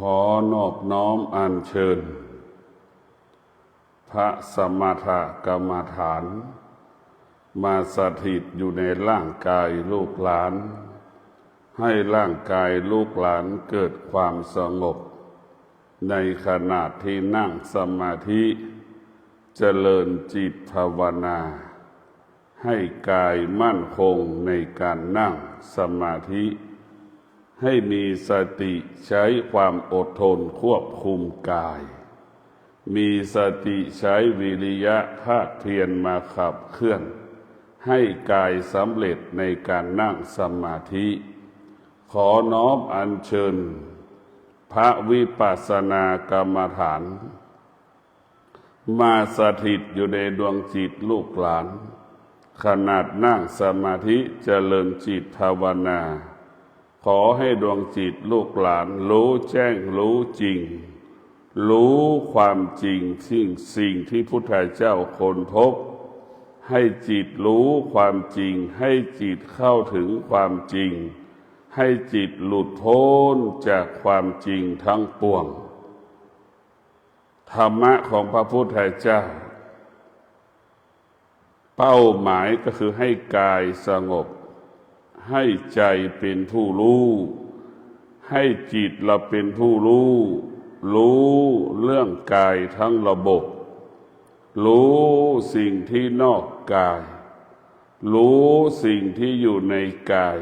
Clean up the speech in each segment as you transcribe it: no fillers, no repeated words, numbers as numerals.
ขอนอบน้อมอัญเชิญพระสมถกรรมฐานมาสถิตอยู่ในร่างกายลูกหลานให้ร่างกายลูกหลานเกิดความสงบในขณะที่นั่งสมาธิเจริญจิตภาวนาให้กายมั่นคงในการนั่งสมาธิให้มีสติใช้ความอดทนควบคุมกายมีสติใช้วิริยะภาคเพียรมาขับเคลื่อนให้กายสำเร็จในการนั่งสมาธิขอน้อมอัญเชิญพระวิปัสสนากรรมฐานมาสถิตอยู่ในดวงจิตลูกหลานขนาดนั่งสมาธิเจริญจิตภาวนาขอให้ดวงจิตลูกหลานรู้แจ้งรู้จริงรู้ความจริงสิ่งที่พุทธเจ้าค้นพบให้จิตรู้ความจริงให้จิตเข้าถึงความจริงให้จิตหลุดพ้นจากความจริงทั้งปวงธรรมะของพระพุทธเจ้าเป้าหมายก็คือให้กายสงบให้ใจเป็นผู้รู้ให้จิตเราเป็นผู้รู้เรื่องกายทั้งระบบรู้สิ่งที่นอกกายรู้สิ่งที่อยู่ในกาย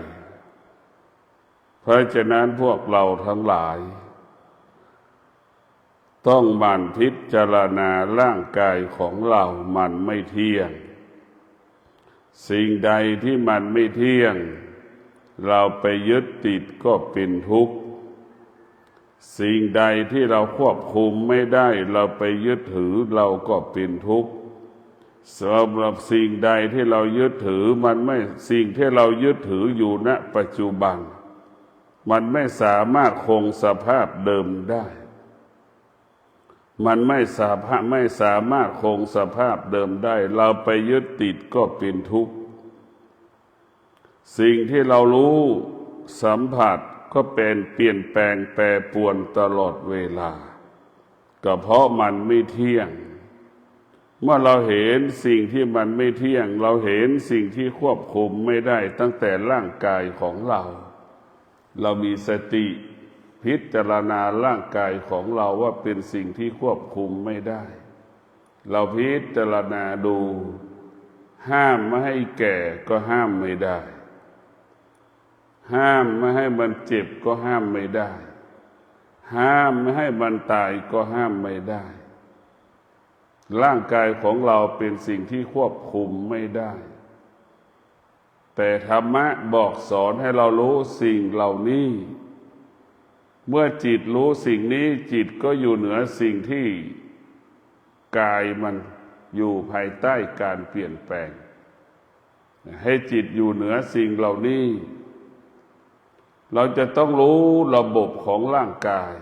เพราะฉะนั้นพวกเราทั้งหลายต้องหมั่นพิจารณาร่างกายของเรามันไม่เที่ยงสิ่งใดที่มันไม่เที่ยงเราไปยึดติดก็เป็นทุกข์สิ่งใดที่เราควบคุมไม่ได้เราไปยึดถือเราก็เป็นทุกข์สำหรับสิ่งใดที่เรายึดถือมันไม่สิ่งที่เรายึดถืออยู่ณปัจจุบันมันไม่สามารถคงสภาพเดิมได้มันไม่สามารถคงสภาพเดิมได้เราไปยึดติดก็เป็นทุกข์สิ่งที่เรารู้สัมผัสก็เป็นเปลี่ยนแปลงแปรปรวนตลอดเวลาก็เพราะมันไม่เที่ยงเมื่อเราเห็นสิ่งที่มันไม่เที่ยงเราเห็นสิ่งที่ควบคุมไม่ได้ตั้งแต่ร่างกายของเรามีสติพิจารณาร่างกายของเราว่าเป็นสิ่งที่ควบคุมไม่ได้เราพิจารณาดูห้ามไม่ให้แก่ก็ห้ามไม่ได้ห้ามไม่ให้มันเจ็บก็ห้ามไม่ได้ห้ามไม่ให้มันตายก็ห้ามไม่ได้ร่างกายของเราเป็นสิ่งที่ควบคุมไม่ได้แต่ธรรมะบอกสอนให้เรารู้สิ่งเหล่านี้เมื่อจิตรู้สิ่งนี้จิตก็อยู่เหนือสิ่งที่กายมันอยู่ภายใต้การเปลี่ยนแปลงให้จิตอยู่เหนือสิ่งเหล่านี้เราจะต้องรู้ระบบของร่างกาย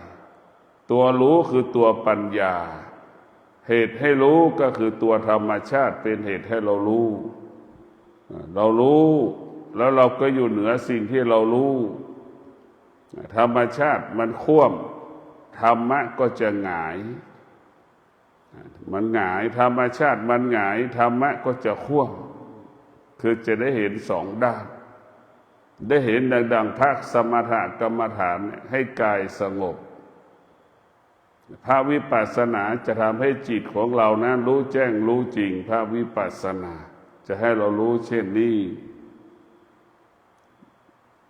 ตัวรู้คือตัวปัญญาเหตุให้รู้ก็คือตัวธรรมชาติเป็นเหตุให้เรารู้แล้วเราก็อยู่เหนือสิ่งที่เรารู้ธรรมชาติมันคว่ำธรรมะก็จะหงายมันหงายธรรมชาติมันหงายธรรมะก็จะคว่ำคือจะได้เห็นสองด้านได้เห็นดังๆภาคสมถกรรมฐานให้กายสงบพระวิปัสสนาจะทำให้จิตของเรานั้นรู้แจ้งรู้จริงพระวิปัสสนาจะให้เรารู้เช่นนี้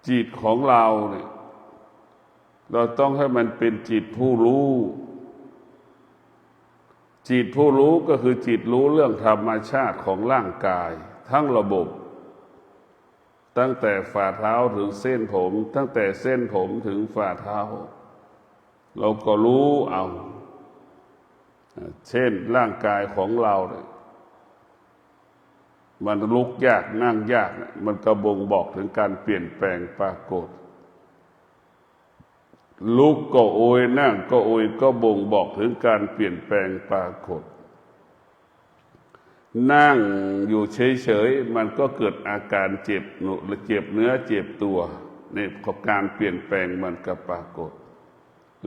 จิตของเราเนี่ยเราต้องให้มันเป็นจิตผู้รู้จิตผู้รู้ก็คือจิตรู้เรื่องธรรมชาติของร่างกายทั้งระบบตั้งแต่ฝ่าเท้าถึงเส้นผมตั้งแต่เส้นผมถึงฝ่าเท้าเราก็รู้เอาเช่นร่างกายของเราเนี่ยมันลุกยากนั่งยากมันก็บ่งบอกถึงการเปลี่ยนแปลงปรากฏลุกก็โอยนั่งก็โอยก็บ่งบอกถึงการเปลี่ยนแปลงปรากฏนั่งอยู่เฉยๆมันก็เกิดอาการเจ็บเนื้อเจ็บตัวนี่การเปลี่ยนแปลงมันก็ปรากฏ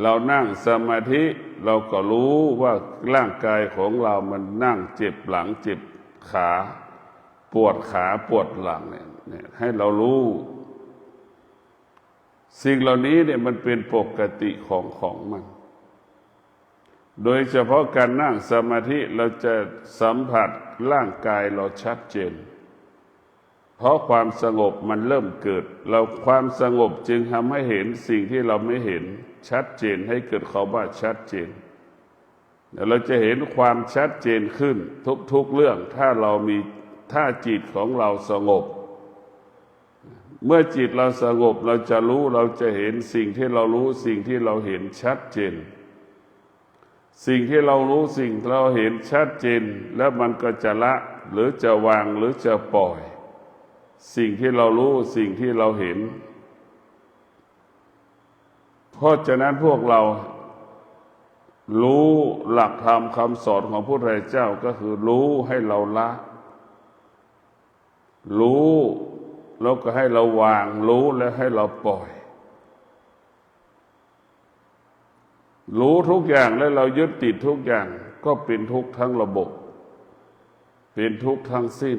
เรานั่งสมาธิเราก็รู้ว่าร่างกายของเรามันนั่งเจ็บหลังเจ็บขาปวดขาปวดหลังเนี่ยให้เรารู้สิ่งเหล่านี้เนี่ยมันเป็นปกติของมันโดยเฉพาะการนั่งสมาธิเราจะสัมผัสร่างกายเราชัดเจนเพราะความสงบมันเริ่มเกิดเราความสงบจึงทำให้เห็นสิ่งที่เราไม่เห็นชัดเจนให้เกิดคำว่าชัดเจนเราจะเห็นความชัดเจนขึ้นทุกๆเรื่องถ้าจิตของเราสงบเมื่อจิตเราสงบเราจะรู้เราจะเห็นสิ่งที่เรารู้สิ่งที่เราเห็นชัดเจนสิ่งที่เรารู้สิ่งเราเห็นชัดเจนแล้วมันก็จะละหรือจะวางหรือจะปล่อยสิ่งที่เรารู้สิ่งที่เราเห็นเพราะฉะนั้นพวกเรารู้หลักธรรมคำสอนของพระพุทธเจ้าก็คือรู้ให้เราละรู้แล้วก็ให้เราวางรู้แล้วให้เราปล่อยรู้ทุกอย่างแล้วเรายึดติดทุกอย่างก็เป็นทุกข์ทั้งระบบเป็นทุกข์ทั้งสิ้น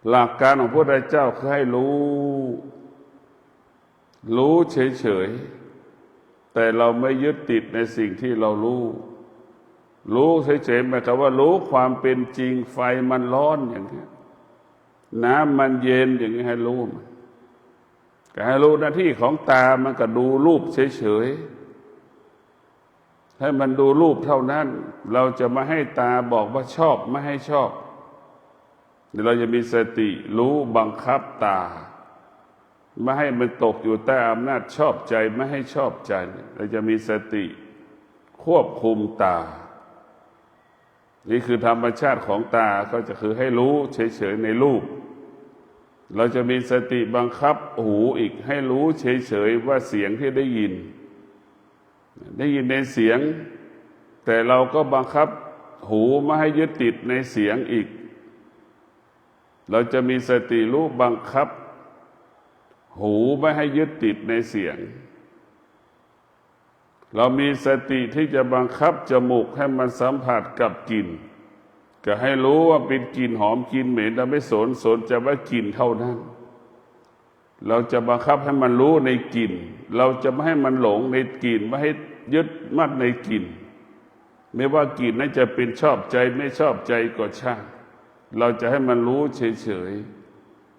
หลักการของพระพุทธเจ้าคือให้รู้เฉยๆแต่เราไม่ยึดติดในสิ่งที่เรารู้เฉยๆหมายความว่ารู้ความเป็นจริงไฟมันร้อนอย่างนี้น้ำมันเย็นอย่างนี้ให้รู้มันก็ให้รู้หน้าที่ของตามันก็ดูรูปเฉยๆให้มันดูรูปเท่านั้นเราจะไม่ให้ตาบอกว่าชอบไม่ให้ชอบเดี๋ยวเราจะมีสติรู้บังคับตาไม่ให้มันตกอยู่ใต้อำนาจชอบใจไม่ให้ชอบใจเราจะมีสติควบคุมตานี่คือธรรมชาติของตาก็จะคือให้รู้เฉยๆในรูปเราจะมีสติบังคับหูอีกให้รู้เฉยๆว่าเสียงที่ได้ยินในเสียงแต่เราก็บังคับหูไม่ให้ยึดติดในเสียงอีกเราจะมีสติรู้บังคับหูไม่ให้ยึดติดในเสียงเรามีสติที่จะบังคับจมูกให้มันสัมผัสกับกลิ่นก็ให้รู้ว่าเป็นกลิ่นหอมกลิ่นเหม็นเราไม่สนจะว่ากลิ่นเท่านั้นเราจะบังคับให้มันรู้ในกลิ่นเราจะไม่ให้มันหลงในกลิ่นไม่ให้ยึดมั่นในกลิ่นไม่ว่ากลิ่นนั้นจะเป็นชอบใจไม่ชอบใจก็ช่างเราจะให้มันรู้เฉย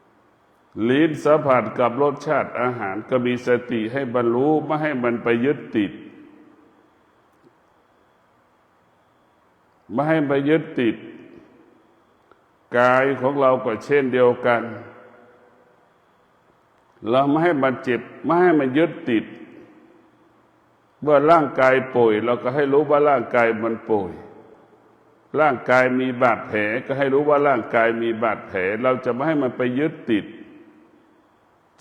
ๆลิ้นสัมผัสกับรสชาติอาหารก็มีสติให้บรรลุไม่ให้มันไปยึดติดไม่ให้ไปยึดติดกายของเราก็เช่นเดียวกันเราไม่ให้มันเจ็บไม่ให้มันยึดติดเมื่อร่างกายป่วยเราก็ให้รู้ว่าร่างกายมันป่วยร่างกายมีบาดแผลก็ให้รู้ว่าร่างกายมีบาดแผลเราจะไม่ให้มันไปยึดติด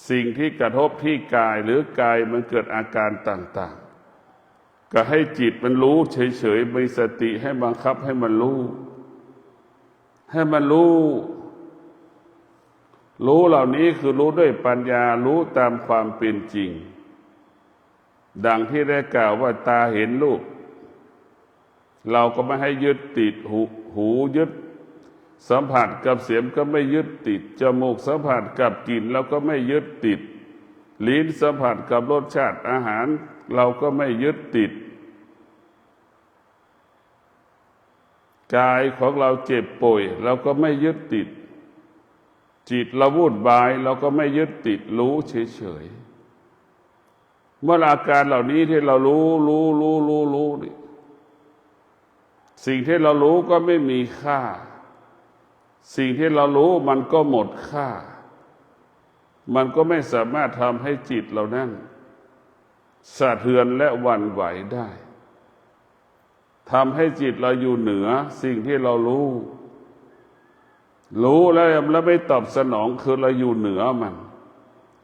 สิ่งที่กระทบที่กายหรือกายมันเกิดอาการต่างๆก็ให้จิตมันรู้เฉยๆมีสติให้บังคับให้มันรู้เหล่านี้คือรู้ด้วยปัญญารู้ตามความเป็นจริงดังที่ได้กล่าวว่าตาเห็นรูปเราก็ไม่ให้ยึดติดหูยึดสัมผัสกับเสียงก็ไม่ยึดติดจมูกสัมผัสกับกลิ่นเราก็ไม่ยึดติดลิ้นสัมผัสกับรสชาติอาหารเราก็ไม่ยึดติดกายของเราเจ็บป่วยเราก็ไม่ยึดติดจิตเราวุ่นวายเราก็ไม่ยึดติดรู้เฉยๆเมื่ออาการเหล่านี้ที่เรารู้นี่สิ่งที่เรารู้ก็ไม่มีค่าสิ่งที่เรารู้มันก็หมดค่ามันก็ไม่สามารถทำให้จิตเรานั้นสะเทือนและหวั่นไหวได้ทำให้จิตเราอยู่เหนือสิ่งที่เรารู้แล้วไม่ตอบสนองคือเราอยู่เหนือมัน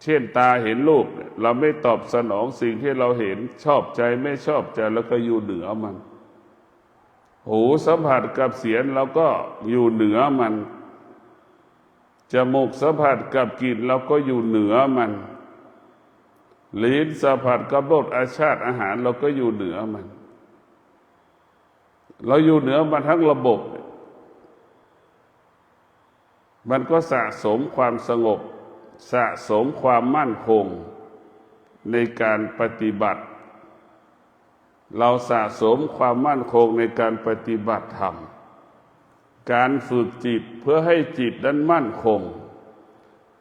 เช่นตาเห็นรูปเราไม่ตอบสนองสิ่งที่เราเห็นชอบใจไม่ชอบใจแล้วก็อยู่เหนือมันหูสัมผัสกับเสียงเราก็อยู่เหนือมันจมูกสัมผัสกับกลิ่นเราก็อยู่เหนือมัน ลิ้นสัมผัสกับรสชาติอาหารเราก็อยู่เหนือมันเราอยู่เหนือมันทั้งระบบมันก็สะสมความสงบสะสมความมั่นคงในการปฏิบัติเราสะสมความมั่นคงในการปฏิบัติธรรมการฝึกจิตเพื่อให้จิตนั้นมั่นคง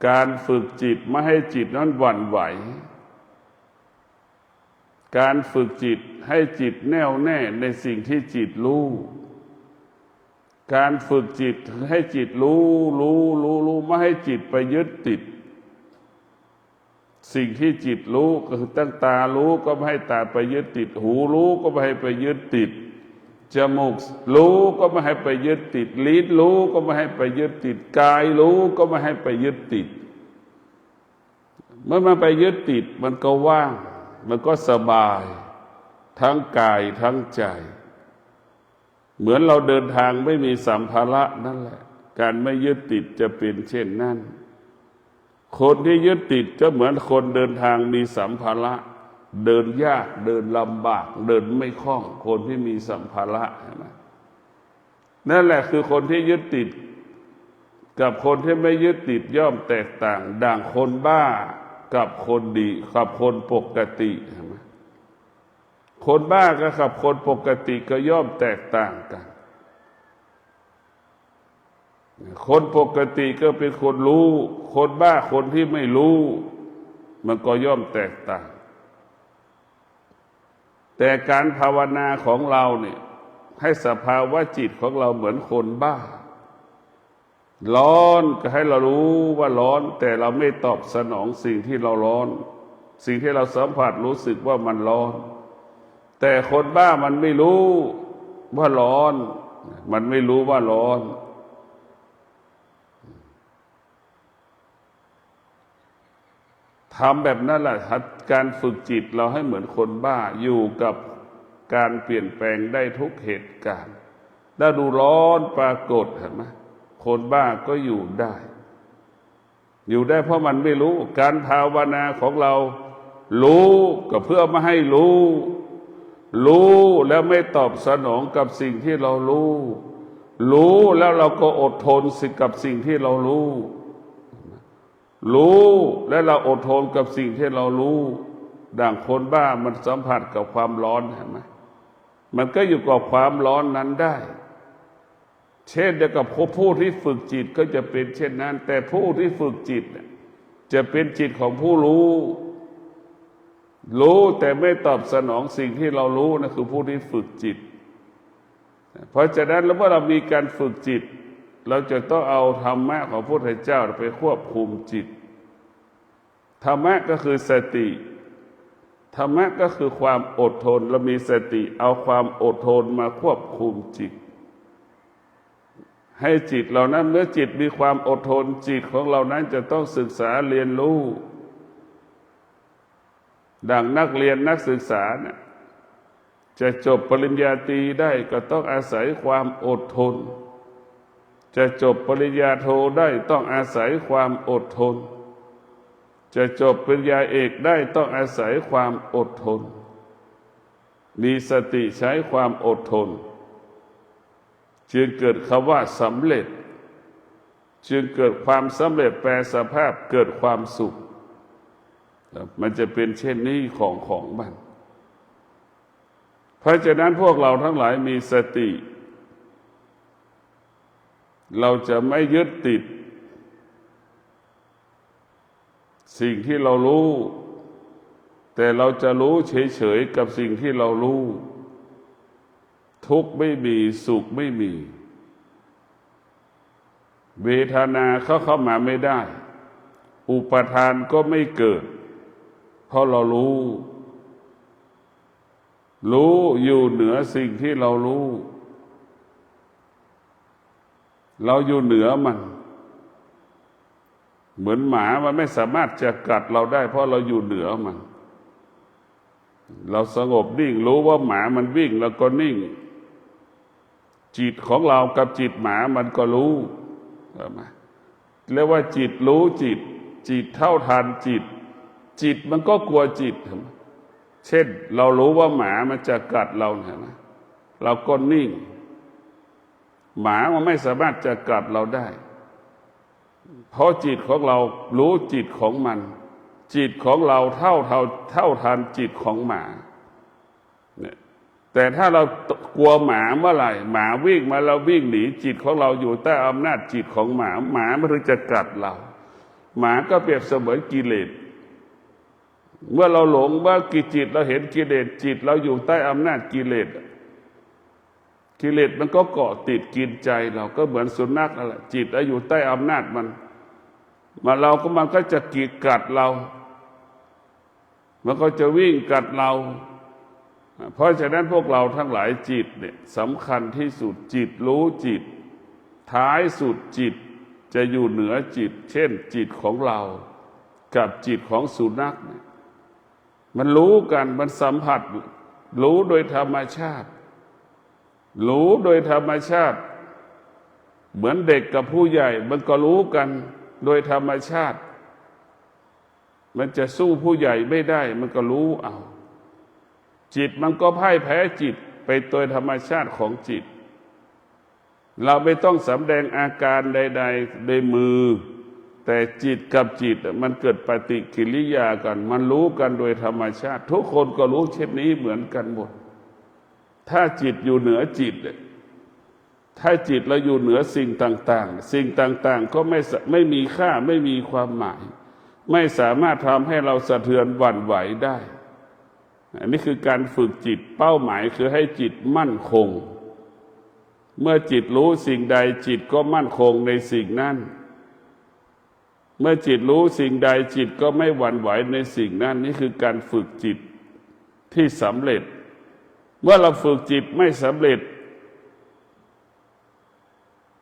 การฝึกจิตไม่ให้จิตนั้นหวั่นไหวการฝึกจิตให้จิตแน่วแน่ในสิ่งที่จิตรู้การฝึกจิตให้จิตรู้ไม่ให้จิตไปยึดติดสิ่งที่จิตรู้ก็คือตั้งตารู้ก็ไม่ให้ตาไปยึดติดหูรู้ก็ไม่ให้ไปยึดติดจมูกรู้ก็ไม่ให้ไปยึดติดลิ้นรู้ก็ไม่ให้ไปยึดติดกายรู้ก็ไม่ให้ไปยึดติดเมื่อมันไปยึดติดมันก็ว่างมันก็สบายทั้งกายทั้งใจเหมือนเราเดินทางไม่มีสัมภาระนั่นแหละการไม่ยึดติดจะเป็นเช่นนั้นคนที่ยึดติดก็เหมือนคนเดินทางมีสัมภาระเดินยากเดินลำบากเดินไม่คล่องคนที่มีสัมภาระนะนั่นแหละคือคนที่ยึดติดกับคนที่ไม่ยึดติดย่อมแตกต่างดังคนบ้ากับคนดีกับคนปกติคนบ้ากับคนปกติก็ย่อมแตกต่างกันคนปกติก็เป็นคนรู้คนบ้าคนที่ไม่รู้มันก็ย่อมแตกต่างแต่การภาวนาของเราเนี่ยให้สภาวะจิตของเราเหมือนคนบ้าร้อนก็ให้เรารู้ว่าร้อนแต่เราไม่ตอบสนองสิ่งที่เราร้อนสิ่งที่เราสัมผัสรู้สึกว่ามันร้อนแต่คนบ้ามันไม่รู้ว่าร้อนมันไม่รู้ว่าร้อนทำแบบนั้นแหละการฝึกจิตเราให้เหมือนคนบ้าอยู่กับการเปลี่ยนแปลงได้ทุกเหตุการณ์ถ้าดูร้อนปรากฏเห็นไหมคนบ้าก็อยู่ได้เพราะมันไม่รู้การภาวนาของเรารู้ก็เพื่อไม่ให้รู้แล้วไม่ตอบสนองกับสิ่งที่เรารู้แล้วเราก็อดทนกับสิ่งที่เรารู้และเราอดทนกับสิ่งที่เรารู้ดังคนบ้ามันสัมผัสกับความร้อนเห็นไหมมันก็อยู่กับความร้อนนั้นได้เช่นเดียวกับผู้ที่ฝึกจิตก็จะเป็นเช่นนั้นแต่ผู้ที่ฝึกจิตจะเป็นจิตของผู้รู้แต่ไม่ตอบสนองสิ่งที่เรารู้นะคือผู้ที่ฝึกจิตเพราะฉะนั้นแล้วเมื่อเรามีการฝึกจิตเราจะต้องเอาธรรมะของพระพุทธเจ้าไปควบคุมจิตธรรมะก็คือสติธรรมะก็คือความอดทนเรามีสติเอาความอดทนมาควบคุมจิตให้จิตเหล่านั้นเมื่อจิตมีความอดทนจิตของเรานั้นจะต้องศึกษาเรียนรู้ดังนักเรียนนักศึกษาเนี่ยจะจบปริญญาตรีได้ก็ต้องอาศัยความอดทนจะจบปริญญาโทได้ต้องอาศัยความอดทนจะจบปริญญาเอกได้ต้องอาศัยความอดทนมีสติใช้ความอดทนจึงเกิดคำว่าสำเร็จจึงเกิดความสำเร็จแปลสภาพเกิดความสุขมันจะเป็นเช่นนี้ของมันเพราะฉะนั้นพวกเราทั้งหลายมีสติเราจะไม่ยึดติดสิ่งที่เรารู้แต่เราจะรู้เฉยๆกับสิ่งที่เรารู้ทุกข์ไม่มีสุขไม่มีเวทนาเข้ามาไม่ได้อุปทานก็ไม่เกิดเพราะเรารู้อยู่เหนือสิ่งที่เรารู้เราอยู่เหนือมันเหมือนหมามันไม่สามารถจะกัดเราได้เพราะเราอยู่เหนือมันเราสงบนิ่งรู้ว่าหมามันวิ่งแล้วก็นิ่งจิตของเรากับจิตหมามันก็รู้เรียกว่าจิตรู้จิตเท่าทันจิต จิตมันก็กลัวจิตเช่นเรารู้ว่าหมามันจะกัดเราเนี่ยนะเราก็นิ่งหมามันไม่สามารถจะกัดเราได้เพราะจิตของเรารู้จิตของมันจิตของเราเท่าทันจิตของหมาเนี่ยแต่ถ้าเรากลัวหมาเมื่อไหร่หมาวิ่งมาเราวิ่งหนีจิตของเราอยู่ใต้อำนาจจิตของหมาหมามันถึงจะกัดเราหมาก็เปรียบเสมือนกิเลสเมื่อเราหลงว่าจิตเราเห็นกิเลสจิตเราอยู่ใต้อำนาจกิเลสกิเลสมันก็เกาะติดกินใจเราก็เหมือนสุนัขนั่นแหละจิตเราอยู่ใต้อำนาจมันก็จะกีดกัดเรามันก็จะวิ่งกัดเราเพราะฉะนั้นพวกเราทั้งหลายจิตเนี่ยสำคัญที่สุดจิตรู้จิตท้ายสุดจิตจะอยู่เหนือจิตเช่นจิตของเรากับจิตของสุนัขเนี่ยมันรู้กันมันสัมผัสรู้โดยธรรมชาติรู้โดยธรรมชาติเหมือนเด็กกับผู้ใหญ่มันก็รู้กันโดยธรรมชาติมันจะสู้ผู้ใหญ่ไม่ได้มันก็รู้เอาจิตมันก็พ่ายแพ้จิตไปโดยธรรมชาติของจิตเราไม่ต้องสำแดงอาการใดๆในมือแต่จิตกับจิตมันเกิดปฏิกิริยากันมันรู้กันโดยธรรมชาติทุกคนก็รู้เช่นนี้เหมือนกันหมดถ้าจิตอยู่เหนือจิตถ้าจิตเราอยู่เหนือสิ่งต่างๆสิ่งต่างๆก็ไม่มีค่าไม่มีความหมายไม่สามารถทำให้เราสะเทือนหวั่นไหวได้อันนี้คือการฝึกจิตเป้าหมายคือให้จิตมั่นคงเมื่อจิตรู้สิ่งใดจิตก็มั่นคงในสิ่งนั้นเมื่อจิตรู้สิ่งใดจิตก็ไม่หวั่นไหวในสิ่งนั้นนี่คือการฝึกจิตที่สำเร็จเมื่อเราฝึกจิตไม่สำเร็จ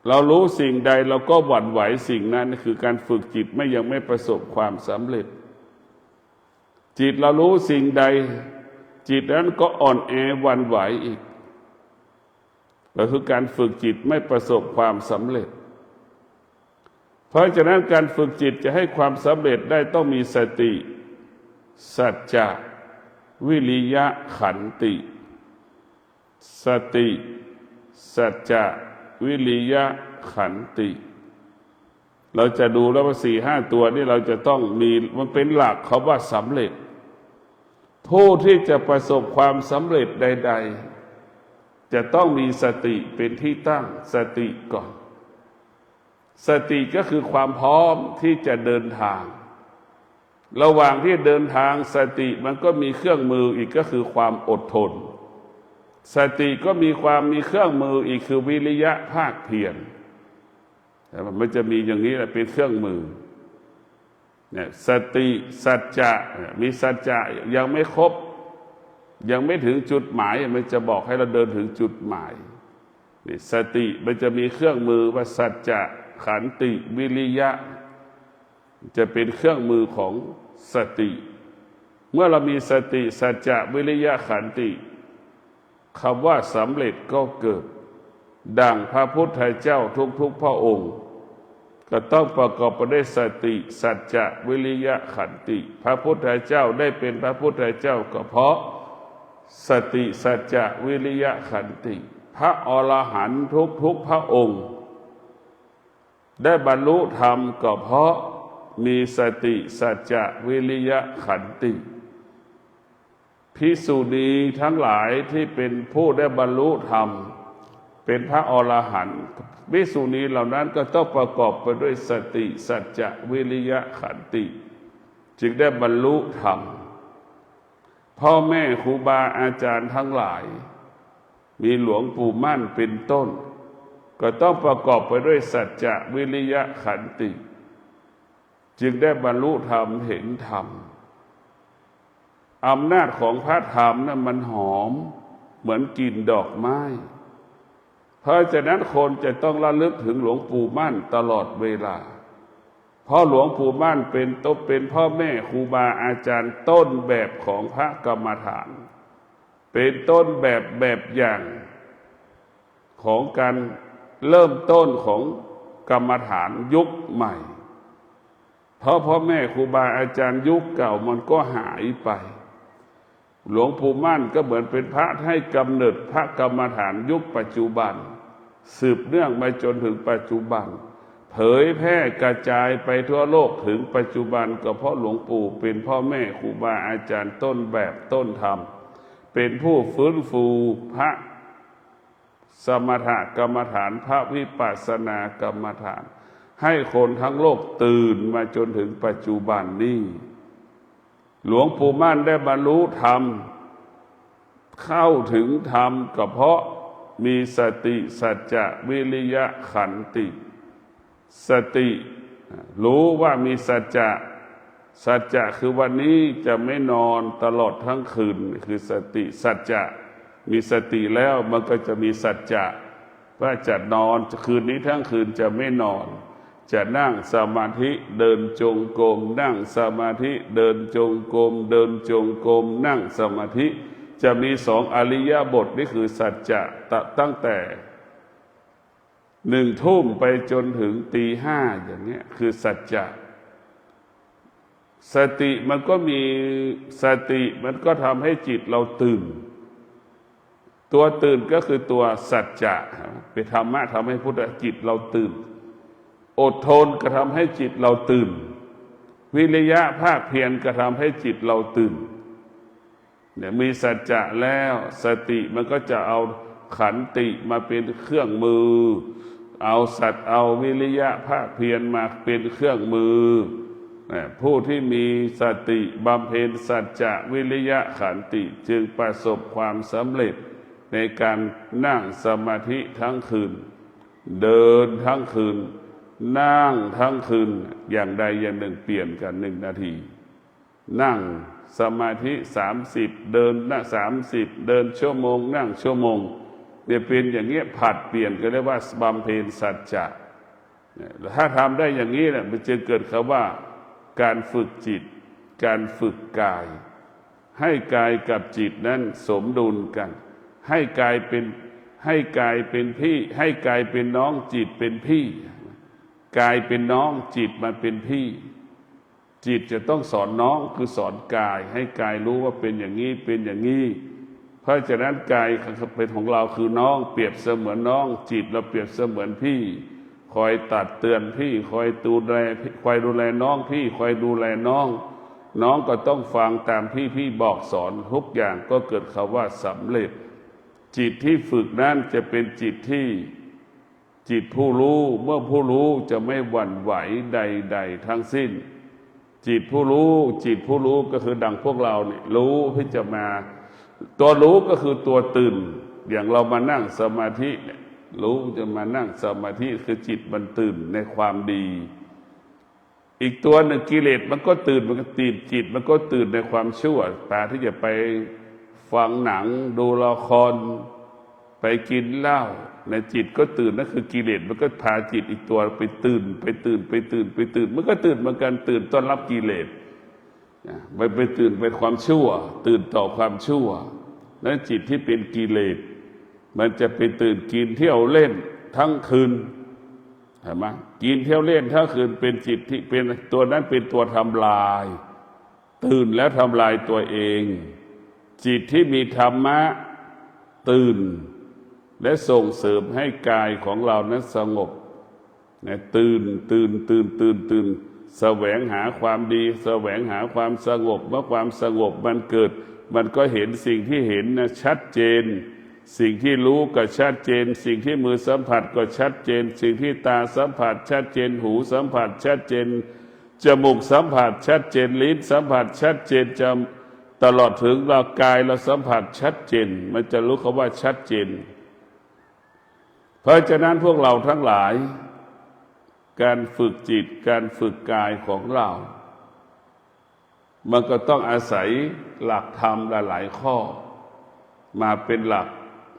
เรารู้สิ่งใดเราก็หวั่นไหวสิ่งนั้นนี่คือการฝึกจิตยังไม่ประสบความสำเร็จจิตเรารู้สิ่งใดจิตนั้นก็อ่อนแอหวั่นไหวอีกก็คือการฝึกจิตไม่ประสบความสำเร็จเพราะฉะนั้นการฝึกจิตจะให้ความสำเร็จได้ต้องมีสติสัจจะวิริยะขันติสติสัจจะวิริยะขันติเราจะดูแล้วว่า4-5 ตัวนี่เราจะต้องมีมันเป็นหลักเขาว่าสำเร็จผู้ที่จะประสบความสำเร็จใดๆจะต้องมีสติเป็นที่ตั้งสติก่อนสติก็คือความพร้อมที่จะเดินทางระหว่างที่เดินทางสติมันก็มีเครื่องมืออีกก็คือความอดทนสติก็มีเครื่องมืออีกคือวิริยะภาคเพียรมันจะมีอย่างนี้แหละเป็นเครื่องมือเนี่ยสติสัจจะมีสัจจะยังไม่ครบยังไม่ถึงจุดหมายมันจะบอกให้เราเดินถึงจุดหมายนี่สติมันจะมีเครื่องมือว่าสัจจะขันติวิริยะจะเป็นเครื่องมือของสติเมื่อเรามีสติสัจจะวิริยะขันติคำว่าสำเร็จก็เกิดดังพระพุทธเจ้าทุกพระองค์ก็ต้องประกอบไปด้วยสติสัจจะวิริยะขันติพระพุทธเจ้าได้เป็นพระพุทธเจ้าก็เพราะสติสัจจะวิริยะขันติพระอรหันต์ทุกพระองค์ได้บรรลุธรรมก็เพราะมีสติสัจจะวิริยะขันติภิกษุณีทั้งหลายที่เป็นผู้ได้บรรลุธรรมเป็นพระอรหันต์ภิกษุณีเหล่านั้นก็ต้องประกอบไปด้วยสติสัจจะวิริยะขันติจึงได้บรรลุธรรมพ่อแม่ครูบาอาจารย์ทั้งหลายมีหลวงปู่มั่นเป็นต้นก็ต้องประกอบไปด้วยสัจจะวิริยะขันติจึงได้บรรลุธรรมเห็นธรรมอำนาจของพระธรรมนั้นมันหอมเหมือนกลิ่นดอกไม้เพราะฉะนั้นคนจะต้องระลึกถึงหลวงปู่มั่นตลอดเวลาเพราะหลวงปู่มั่นเป็นพ่อแม่ครูบาอาจารย์ต้นแบบของพระกรรมฐานเป็นต้นแบบอย่างของการเริ่มต้นของกรรมฐานยุคใหม่พ เพราะพ่อแม่ครูบาอาจารย์ยุคเก่ามันก็หายไปหลวงปู่มั่นก็เหมือนเป็นพระให้กำเนิดพระกรรมฐานยุคปัจจุบันสืบเนื่องมาจนถึงปัจจุบันเผยแพร่กระจายไปทั่วโลกถึงปัจจุบันก็เพราะหลวงปู่เป็นพ่อแม่ครูบาอาจารย์ต้นแบบต้นธรรมเป็นผู้ฟื้นฟูพระสมถกรรมฐานพระวิปัสสนากรรมฐานให้คนทั้งโลกตื่นมาจนถึงปัจจุบันนี้หลวงปู่มั่นได้บรรลุธรรมเข้าถึงธรรมก็เพราะมีสติสัจจะวิริยะขันติสติรู้ว่ามีสัจจะสัจจะคือวันนี้จะไม่นอนตลอดทั้งคืนคือสติสัจจะมีสติแล้วมันก็จะมีสัจจะว่าจะนอนคืนนี้ทั้งคืนจะไม่นอนจะนั่งสมาธิเดินจงกรมนั่งสมาธิเดินจงกรมเดินจงกรมนั่งสมาธิจะมีสองอริยบทนี่คือสัจจะตั้งแต่1 ทุ่มไปจนถึงตี 5อย่างนี้คือสัจจะสติมันก็มีสติมันก็ทำให้จิตเราตื่นตัวตื่นก็คือตัวสัจจะเป็นธรรมะทำให้พุทธจิตเราตื่นอดทนก็ทำให้จิตเราตื่นวิริยะภาคเพียรก็ทำให้จิตเราตื่นเนี่ยมีสัจจะแล้วสติมันก็จะเอาขันติมาเป็นเครื่องมือเอาวิริยะภาคเพียรมาเป็นเครื่องมือผู้ที่มีสติบำเพ็ญสัจจะวิริยะขันติจึงประสบความสำเร็จในการนั่งสมาธิทั้งคืนเดินทั้งคืนนั่งทั้งคืนอย่างใดอย่างหนึ่งเปลี่ยนกัน1 นาทีนั่งสมาธิ30เดินนั่ง30เดินชั่วโมงนั่งชั่วโมงเนี่ยเป็นอย่างเงี้ยผัดเปลี่ยนก็เรียกว่าบำเพ็ญสัจจะถ้าทำได้อย่างนี้เนี่ยมันจะเกิดคำว่าการฝึกจิตการฝึกกายให้กายกับจิตนั้นสมดุลกันให้กายเป็นพี่ให้กายเป็นน้องจิตเป็นพี่กายเป็นน้องจิตมันเป็นพี่จิตจะต้องสอนน้องคือสอนกายให้กายรู้ว่าเป็นอย่างนี้เป็นอย่างนี้เพราะฉะนั้นกายเป็นของเราคือน้องเปรียบเสมือนน้องจิตเราเปรียบเสมือนพี่คอยตักเตือนพี่คอยดูแลน้องพี่คอยดูแลน้องก็ต้องฟังตามพี่บอกสอนทุกอย่างก็เกิดคำว่าสำเร็จจิตที่ฝึกนั้นจะเป็นจิตที่จิตผู้รู้เมื่อผู้รู้จะไม่หวั่นไหวใดๆทั้งสิ้นจิตผู้รู้ก็คือดังพวกเราเนี่ยรู้ที่จะมาตัวรู้ก็คือตัวตื่นอย่างเรามานั่งสมาธิเนี่ยรู้จะมานั่งสมาธิคือจิตมันตื่นในความดีอีกตัวหนึ่งกิเลสมันก็ตื่นมันก็ตื่นจิตมันก็ตื่นในความชั่วตาที่จะไปฟังหนังดูละครไปกินเหล้าในจิตก็ตื่นนั่นคือกิเลสมันก็พาจิตอีกตัวไปตื่นมันก็ตื่นเหมือนกันตื่นต้อนรับกิเลสไปตื่นเป็นความชั่วตื่นต่อความชั่วนั้นจิตที่เป็นกิเลสมันจะไปตื่นกินเที่ยวเล่นทั้งคืนเห็นไหมกินเที่ยวเล่นทั้งคืนเป็นจิตที่เป็นตัวนั้นเป็นตัวทำลายตื่นแล้วทำลายตัวเองจิตที่มีธรรมะตื่นและส่งเสริมให้กายของเรานั้นสงบตื่นแสวงหาความดีแสวงหาความสงบเมื่อความสงบมันเกิดมันก็เห็นสิ่งที่เห็นนะชัดเจนสิ่งที่รู้ก็ชัดเจนสิ่งที่มือสัมผัสก็ชัดเจนสิ่งที่ตาสัมผัสชัดเจนหูสัมผัสชัดเจนจมูกสัมผัสชัดเจนลิ้นสัมผัสชัดเจนตลอดถึงร่างกายเราสัมผัสชัดเจนมันจะรู้คำว่าชัดเจนเพราะฉะนั้นพวกเราทั้งหลายการฝึกจิตการฝึกกายของเรามันก็ต้องอาศัยหลักธรรมหลายๆข้อมาเป็นหลัก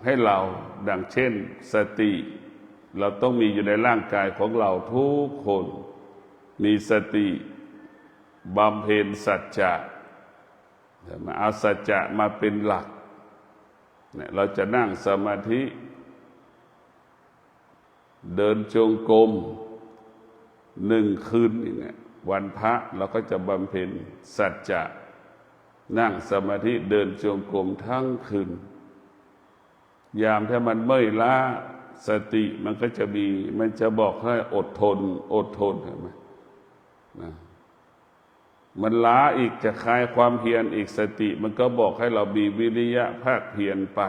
ให้เราดังเช่นสติเราต้องมีอยู่ในร่างกายของเราทุกคนมีสติบำเพ็ญสัจจะมาเอาสัจจะมาเป็นหลักเนี่ยเราจะนั่งสมาธิเดินจงกรม1 คืนอย่างเงี้ย วันพระเราก็จะบำเพ็ญสัจจะนั่งสมาธิเดินจงกรมทั้งคืนยามถ้ามันเมื่อยล้าสติมันก็จะมีมันจะบอกให้อดทนอดทนเห็นไหมนะมันล้าอีกจะคลายความเพียรอีกสติมันก็บอกให้เรามีวิริยะภาคเพียรไป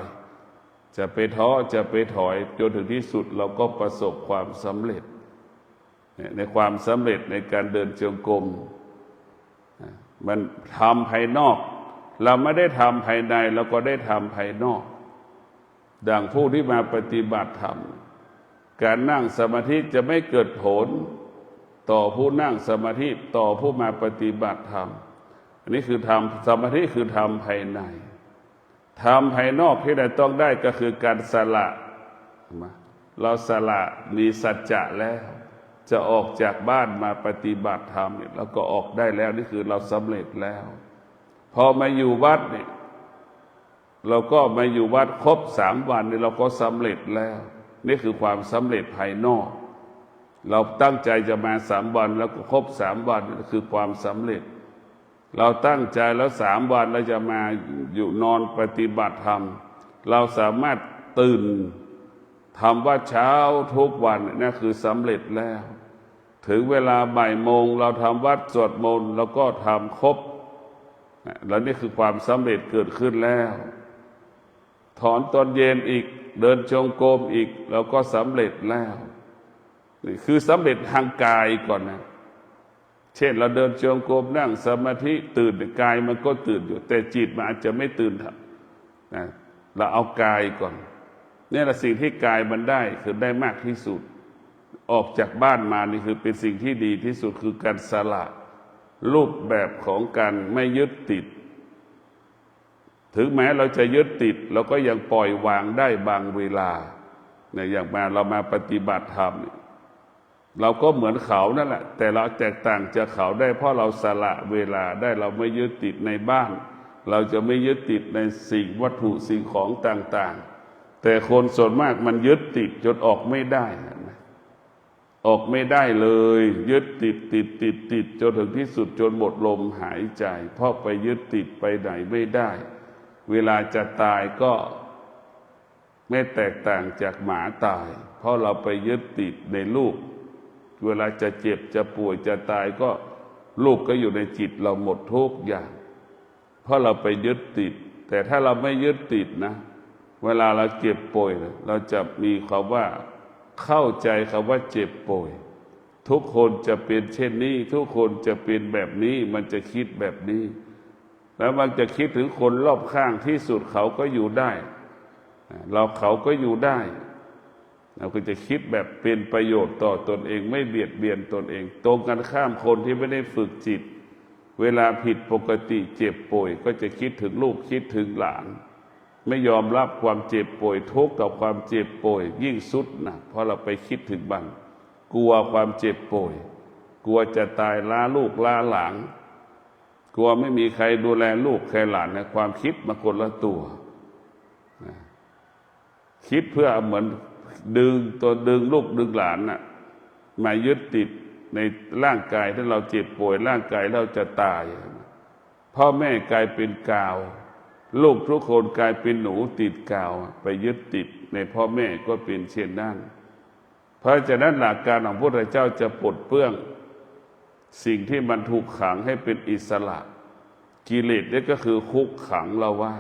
จะไปท้อจะไปถอยจนถึงที่สุดเราก็ประสบความสำเร็จในความสำเร็จในการเดินจงกรมมันทำภายนอกเราไม่ได้ทำภายในเราก็ได้ทำภายนอกดังผู้ที่มาปฏิบัติธรรมการนั่งสมาธิจะไม่เกิดผลต่อผู้นั่งสมาธิต่อผู้มาปฏิบัติธรรมอันนี้คือทำสมาธิคือทำภายในทำภายนอกที่เราต้องได้ก็คือการสละเราสละมีสัจจะแล้วจะออกจากบ้านมาปฏิบัติธรรมเนี่ยเราก็ออกได้แล้วนี่คือเราสำเร็จแล้วพอมาอยู่วัดเนี่ยเราก็มาอยู่วัดครบ3 วันนี่เราก็สำเร็จแล้วนี่คือความสำเร็จภายนอกเราตั้งใจจะมา3 วันแล้วก็ครบ3 วันนี่คือความสำเร็จเราตั้งใจแล้ว3 วันเราจะมาอยู่นอนปฏิบัติธรรมเราสามารถตื่นทำวัดเช้าทุกวันนี่คือสำเร็จแล้วถึงเวลาบ่ายโมงเราทำวัดสวดมนต์แล้วก็ทำครบแล้วนี่คือความสำเร็จเกิดขึ้นแล้วถอนตอนเย็นอีกเดินจงกรมอีกเราก็สำเร็จแล้วนี่คือสำเร็จทางกายก่อนนะเช่นเราเดินจงกรมนั่งสมาธิตื่นกายมันก็ตื่นอยู่แต่จิตมันอาจจะไม่ตื่นนะเราเอากายก่อนนี่แหละสิ่งที่กายมันได้คือได้มากที่สุดออกจากบ้านมานี่คือเป็นสิ่งที่ดีที่สุดคือการสละรูปแบบของการไม่ยึดติดถึงแม้เราจะยึดติดเราก็ยังปล่อยวางได้บางเวลาเนี่ยอย่างเรามาปฏิบัติธรรมเราก็เหมือนเขานั่นแหละแต่เราแตกต่างจากเขาได้เพราะเราสละเวลาได้เราไม่ยึดติดในบ้านเราจะไม่ยึดติดในสิ่งวัตถุสิ่งของต่างๆแต่คนส่วนมากมันยึดติดจนออกไม่ได้ออกไม่ได้เลยยึดติดจนถึงที่สุดจนหมดลมหายใจเพราะไปยึดติดไปไหนไม่ได้เวลาจะตายก็ไม่แตกต่างจากหมาตายเพราะเราไปยึดติดในรูปเวลาจะเจ็บจะป่วยจะตายก็รูปก็อยู่ในจิตเราหมดทุกอย่างเพราะเราไปยึดติดแต่ถ้าเราไม่ยึดติดนะเวลาเราเจ็บป่วยเราจะมีคำว่าเข้าใจคำว่าเจ็บป่วยทุกคนจะเป็นเช่นนี้ทุกคนจะเป็นแบบนี้มันจะคิดแบบนี้แล้วมันจะคิดถึงคนรอบข้างที่สุดเขาก็อยู่ได้เขาก็อยู่ได้เราก็จะคิดแบบเป็นประโยชน์ต่อตนเองไม่เบียดเบียนตนเองตรงกันข้ามคนที่ไม่ได้ฝึกจิตเวลาผิดปกติเจ็บป่วยก็จะคิดถึงลูกคิดถึงหลานไม่ยอมรับความเจ็บป่วยทุกข์กับความเจ็บป่วยยิ่งสุดนะเพราะเราไปคิดถึงบันกลัวความเจ็บป่วยกลัวจะตายล้าลูกล้าหลานกลัวไม่มีใครดูแลลูกใครหลานนะความคิดมาคนละตัวคิดเพื่อเหมือนดึงลูกดึงหลานน่ะมายึดติดในร่างกายถ้าเราเจ็บป่วยร่างกายเราจะตายพ่อแม่กลายเป็นกาวลูกทุกคนกลายเป็นหนูติดกาวไปยึดติดในพ่อแม่ก็เป็นเช่นนั้นเพราะฉะนั้นหลักการของพระพุทธเจ้าจะปลดเปลื้องสิ่งที่มันถูกขังให้เป็นอิสระกิเลสนี่ก็คือคุกขังเราไว้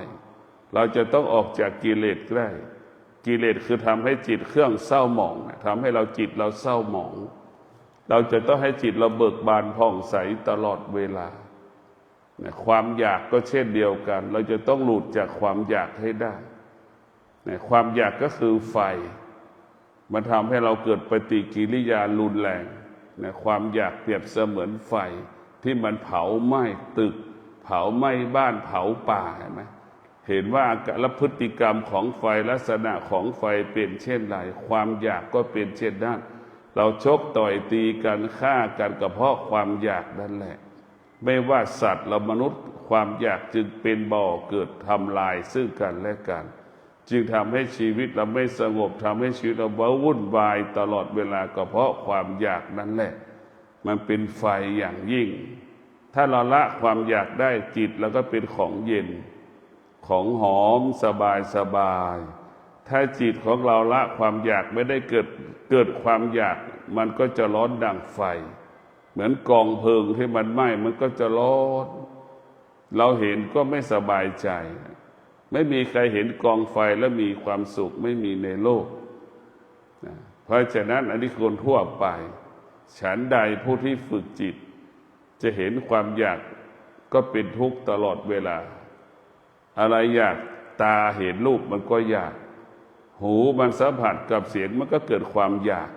เราจะต้องออกจากกิเลสได้กิเลสคือทำให้จิตเครื่องเศร้าหมองทำให้เราจิตเราเศร้าหมองเราจะต้องให้จิตเราเบิกบานผ่องใสตลอดเวลาความอยากก็เช่นเดียวกันเราจะต้องหลุดจากความอยากให้ได้ความอยากก็คือไฟมันทำให้เราเกิดปฏิกิริยารุนแรงความอยากเปรียบเสมือนไฟที่มันเผาไหม้ตึกเผาไหม้บ้านเผาป่าเห็นไหมเห็นว่าและพฤติกรรมของไฟลักษณะของไฟเป็นเช่นไรความอยากก็เป็นเช่นนั้นเราชกต่อยตีกันฆ่ากันก็เพราะความอยากนั่นแหละไม่ว่าสัตว์และมนุษย์ความอยากจึงเป็นบ่อเกิดทำลายซึ่งกันและกันจึงทำให้ชีวิตเราไม่สงบทำให้ชีวิตเราวุ่นวายตลอดเวลาก็เพราะความอยากนั่นแหละ มันเป็นไฟอย่างยิ่งถ้าเราละความอยากได้จิตเราก็เป็นของเย็นของหอมสบายสบายถ้าจิตของเราละความอยากไม่ได้เกิดความอยากมันก็จะร้อนดังไฟเหมือนกองเพลิงที่มันไหม้มันก็จะร้อนเราเห็นก็ไม่สบายใจไม่มีใครเห็นกองไฟแล้วมีความสุขไม่มีในโลกเพราะฉะนั้นอันนี้คนทั่วไปฉันใดผู้ที่ฝึกจิตจะเห็นความอยากก็เป็นทุกข์ตลอดเวลาอะไรอยากตาเห็นรูปมันก็อยากหูมันสัมผัสกับเสียงมันก็เกิดความอยาก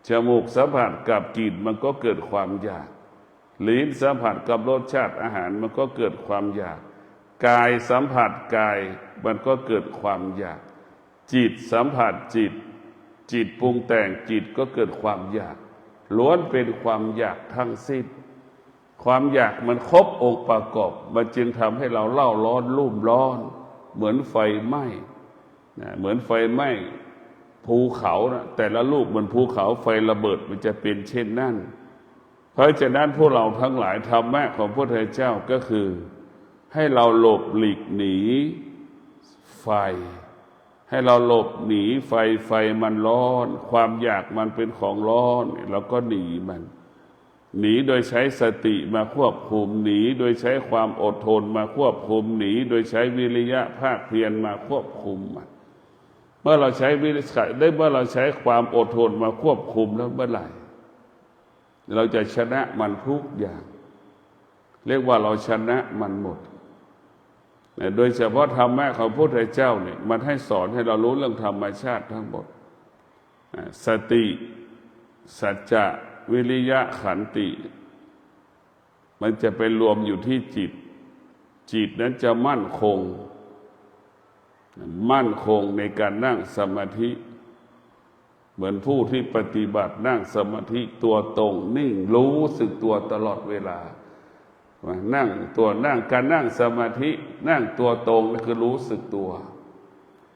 จมูกสัมผัสกับกลิ่นมันก็เกิดความอยากลิ้นสัมผัสกับรสชาติอาหารมันก็เกิดความอยากกายสัมผัสกายมันก็เกิดความอยากจิตสัมผัสจิตปรุงแต่งจิตก็เกิดความอยากล้วนเป็นความอยากทั้งสิ้นความอยากมันครบองค์ประกอบมันจึงทำให้เราเล่าร้อนรุ่มร้อนเหมือนไฟไหม้เหมือนไฟไหม้ภูเขานะแต่ละลูกบนภูเขาไฟระเบิดมันจะเป็นเช่นนั้นเพราะฉะนั้นพวกเราทั้งหลายธรรมะของพระพุทธเจ้าก็คือให้เราหลบหลีกหนีไฟให้เราหลบหนีไฟมันร้อนความอยากมันเป็นของร้อนเราก็หนีมันหนีโดยใช้สติมาควบคุมหนีโดยใช้ความอดทนมาควบคุมหนีโดยใช้วิริยะภาคเพียรมาควบคุมมันเมื่อเราใช้วิริยะได้เมื่อเราใช้ความอดทนมาควบคุมแล้วเมื่อไหร่เราจะชนะมันทุกอย่างเรียกว่าเราชนะมันหมดโดยเฉพาะธรรมะของพระพุทธเจ้าเนี่ยมันให้สอนให้เรารู้เรื่องธรรมชาติทั้งหมดสติสัจจะวิริยะขันติมันจะไปรวมอยู่ที่จิตนั้นจะมั่นคงในการนั่งสมาธิเหมือนผู้ที่ปฏิบัตินั่งสมาธิตัวตรงนิ่งรู้สึกตัวตลอดเวลาการนั่งสมาธินั่งตัวตรงนั่นคือรู้สึกตัว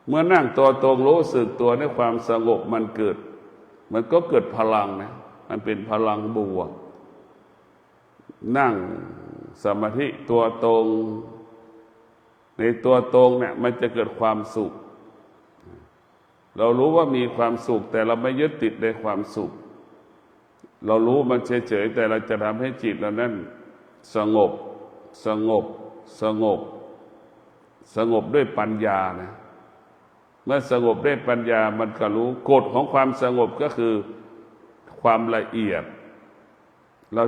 เมื่อนั่งตัวตรงรู้สึกตัวในความสงบมันก็เกิดพลังนะมันเป็นพลังบวกนั่งสมาธิตัวตรงในตัวตรงเนี่ยมันจะเกิดความสุขเรารู้ว่ามีความสุขแต่เราไม่ยึดติดในความสุขเรารู้มันเฉยๆแต่เราจะทำให้จิตเรานั้นสงบด้วยปัญญานะเมื่อสงบด้วยปัญญามันก็รู้กฎของความสงบก็คือความละเอียดเรา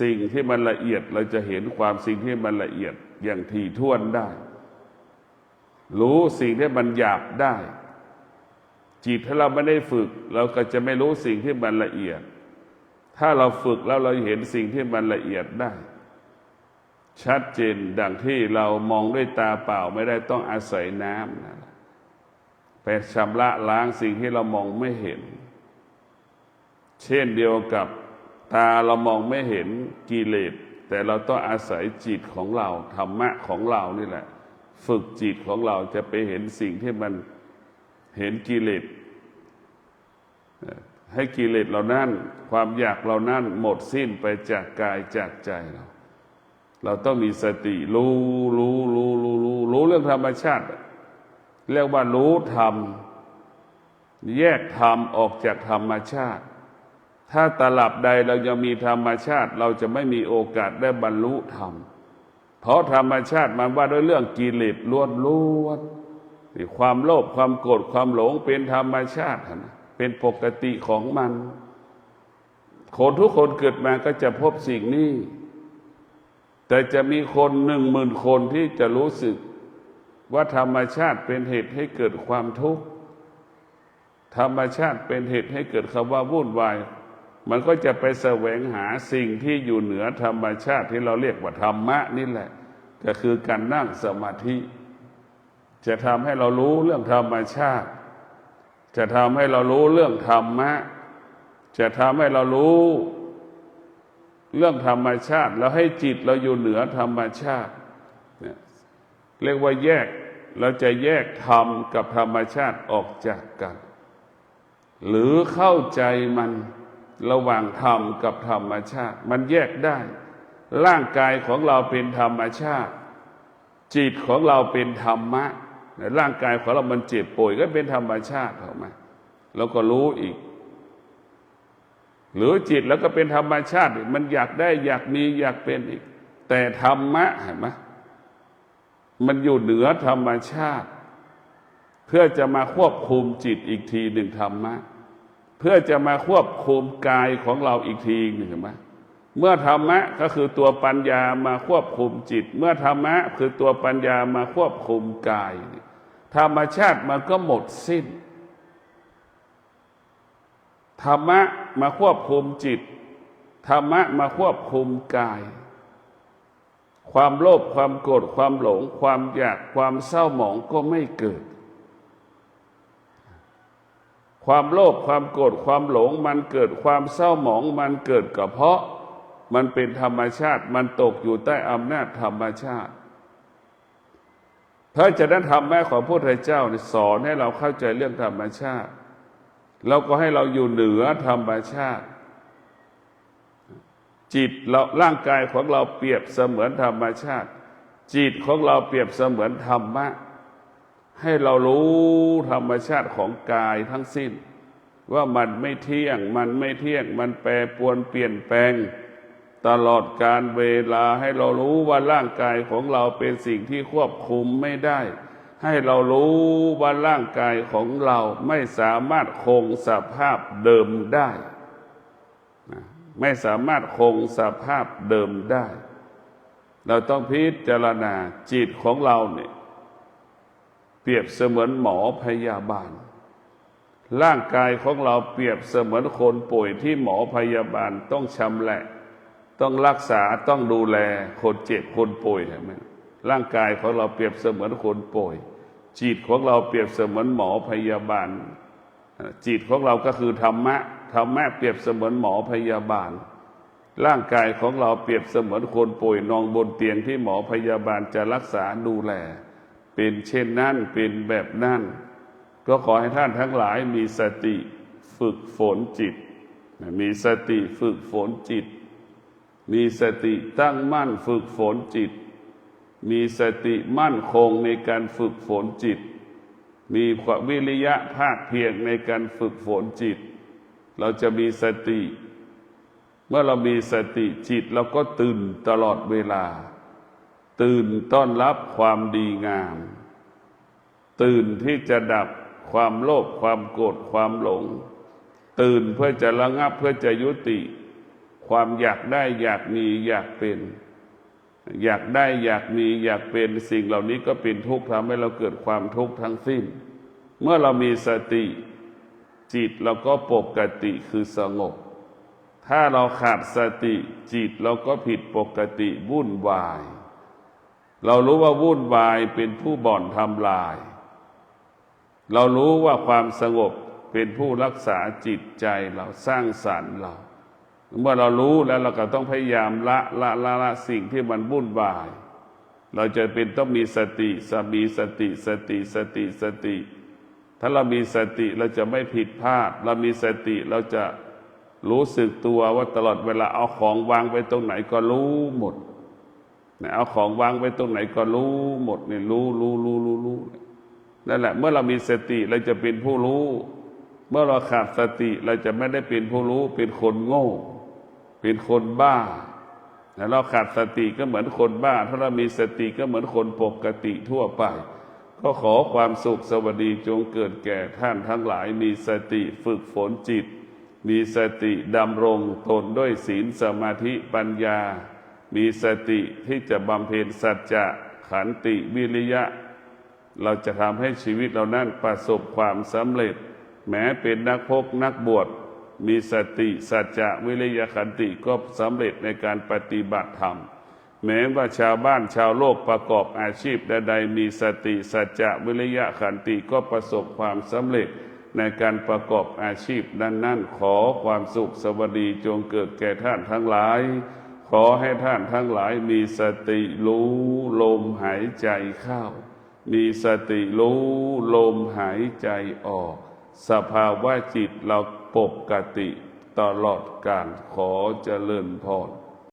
สิ่งที่มันละเอียดเราจะเห็นความสิ่งที่มันละเอียดอย่างถี่ถ้วนได้รู้สิ่งที่มันหยาบได้จิตถ้าเราไม่ได้ฝึกเราก็จะไม่รู้สิ่งที่มันละเอียดถ้าเราฝึกแล้วเราเห็นสิ่งที่มันละเอียดได้ชัดเจนดังที่เรามองด้วยตาเปล่าไม่ได้ต้องอาศัยน้ำนะไปชำระล้างสิ่งที่เรามองไม่เห็นเช่นเดียวกับตาเรามองไม่เห็นกิเลสแต่เราต้องอาศัยจิตของเราธรรมะของเรานี่แหละฝึกจิตของเราจะไปเห็นสิ่งที่มันเห็นกิเลสให้กิเลสเรานั่นความอยากเรานั่นหมดสิ้นไปจากกายจากใจเราต้องมีสติรู้เรื่องธรรมชาติเรียกว่ารู้ธรรมแยกธรรมออกจากธรรมชาติถ้าตลับใดเรายังมีธรรมชาติเราจะไม่มีโอกาสได้บรรลุธรรมเพราะธรรมชาติมันว่าด้วยเรื่องกิเลสล้วนความโลภความโกรธความหลงเป็นธรรมชาตินะเป็นปกติของมันคนทุกคนเกิดมาก็จะพบสิ่งนี้แต่จะมีคน10,000 คนที่จะรู้สึกว่าธรรมชาติเป็นเหตุให้เกิดความทุกข์ธรรมชาติเป็นเหตุให้เกิดคำว่าวุ่นวายมันก็จะไปแสวงหาสิ่งที่อยู่เหนือธรรมชาติที่เราเรียกว่าธรรมะนี่แหละก็คือการนั่งสมาธิจะทำให้เรารู้เรื่องธรรมชาติจะทำให้เรารู้เรื่องธรรมะจะทำให้เรารู้เรื่องธรรมชาติแล้วให้จิตเราอยู่เหนือธรรมชาติเนี่ยเรียกว่าเราจะแยกธรรมกับธรรมชาติออกจากกันหรือเข้าใจมัน ระหว่างธรรมกับธรรมชาติมันแยกได้ร่างกายของเราเป็นธรรมชาติจิตของเราเป็นธรรมะร่างกายของเรามันเจ็บป่วยก็เป็นธรรมชาติถูกไหมเราก็รู้อีกหรือจิตแล้วก็เป็นธรรมชาติมันอยากได้อยากมีอยากเป็นอีกแต่ธรรมะเห็นไหมมันอยู่เหนือธรรมชาติเพื่อจะมาควบคุมจิตอีกทีหนึ่งธรรมะเพื่อจะมาควบคุมกายของเราอีกทีหนึ่งเห็นไหมเมื่อธรรมะก็คือตัวปัญญามาควบคุมจิตเมื่อธรรมะคือตัวปัญญามาควบคุมกายธรรมชาติมันก็หมดสิ้นธรรมะมาควบคุมจิตธรรมะมาควบคุมกายความโลภความโกรธความหลงความอยากความเศร้าหมองก็ไม่เกิดความโลภความโกรธความหลงมันเกิดความเศร้าหมองมันเกิดก็เพราะมันเป็นธรรมชาติมันตกอยู่ใต้อำนาจธรรมชาติเพราะฉะนั้นธรรมะของพระพุทธเจ้าสอนให้เราเข้าใจเรื่องธรรมชาติแล้วก็ให้เราอยู่เหนือธรรมชาติจิตเราร่างกายของเราเปรียบเสมือนธรรมชาติจิตของเราเปรียบเสมือนธรรมะให้เรารู้ธรรมชาติของกายทั้งสิ้นว่ามันไม่เที่ยงมันไม่เที่ยงมันแปรปรวนเปลี่ยนแปลงตลอดกาลเวลาให้เรารู้ว่าร่างกายของเราเป็นสิ่งที่ควบคุมไม่ได้ให้เรารู้ว่าร่างกายของเราไม่สามารถคงสภาพเดิมได้ไม่สามารถคงสภาพเดิมได้เราต้องพิจารณาจิตของเราเนี่ยเปรียบเสมือนหมอพยาบาลร่างกายของเราเปรียบเสมือนคนป่วยที่หมอพยาบาลต้องชำแหละต้องรักษาต้องดูแลคนเจ็บคนป่วยเห็นไหมร่างกายของเราเปรียบเสมือนคนป่วยจิตของเราเปรียบเสมือนหมอพยาบาลจิตของเราก็คือธรรมะธรรมะเปรียบเสมือนหมอพยาบาลร่างกายของเราเปรียบเสมือนคนป่วยนอนบนเตียงที่หมอพยาบาลจะรักษาดูแลเป็นเช่นนั้นเป็นแบบนั้นก็ขอให้ท่านทั้งหลายมีสติฝึกฝนจิตมีสติฝึกฝนจิตมีสติตั้งมั่นฝึกฝนจิตมีสติมั่นคงในการฝึกฝนจิตมีความวิริยะภาคเพียรในการฝึกฝนจิตเราจะมีสติเมื่อเรามีสติจิตเราก็ตื่นตลอดเวลาตื่นต้อนรับความดีงามตื่นที่จะดับความโลภความโกรธความหลงตื่นเพื่อจะระงับเพื่อจะยุติความอยากได้อยากมีอยากเป็นอยากได้อยากมีอยากเป็นสิ่งเหล่านี้ก็เป็นทุกข์ทำให้เราเกิดความทุกข์ทั้งสิ้นเมื่อเรามีสติจิตเราก็ปกติคือสงบถ้าเราขาดสติจิตเราก็ผิดปกติวุ่นวายเรารู้ว่าวุ่นวายเป็นผู้บ่อนทำลายเรารู้ว่าความสงบเป็นผู้รักษาจิตใจเราสร้างสรรค์เราเมื่อเรารู้แล้วเราก็ต้องพยายามละสิ่งที่มันวุ่นวายเราจะเป็นต้องมีสติสติถ้าเรามีสติเราจะไม่ผิดพลาดเรามีสติเราจะรู้สึกตัวว่าตลอดเวลาเอาของวางไว้ตรงไหนก็รู้หมดเอาของวางไว้ตรงไหนก็รู้หมดเนี่ยรู้นั่นแหละเมื่อเรามีสติเราจะเป็นผู้รู้เมื่อเราขาดสติเราจะไม่ได้เป็นผู้รู้เป็นคนโง่เป็นคนบ้าแต่เราขาดสติก็เหมือนคนบ้าถ้าเรามีสติก็เหมือนคนปกติทั่วไปก็ขอความสุขสวัสดีจงเกิดแก่ท่านทั้งหลายมีสติฝึกฝนจิตมีสติดำรงตนด้วยศีลสมาธิปัญญามีสติที่จะบำเพ็ญสัจจะขันติวิริยะเราจะทำให้ชีวิตเรานั้นประสบความสำเร็จแม้เป็นนักพจนักบวชมีสติสัจจะวิริยะขันติก็สำเร็จในการปฏิบัติธรรมแม้ว่าชาวบ้านชาวโลกประกอบอาชีพใดๆมีสติสัจจะวิริยะขันติก็ประสบความสำเร็จในการประกอบอาชีพนั้นขอความสุขสวัสดีจงเกิดแก่ท่านทั้งหลายขอให้ท่านทั้งหลายมีสติรู้ลมหายใจเข้ามีสติรู้ลมหายใจออกสภาวะจิตเราปกติ ตลอดกาลขอเจริญพร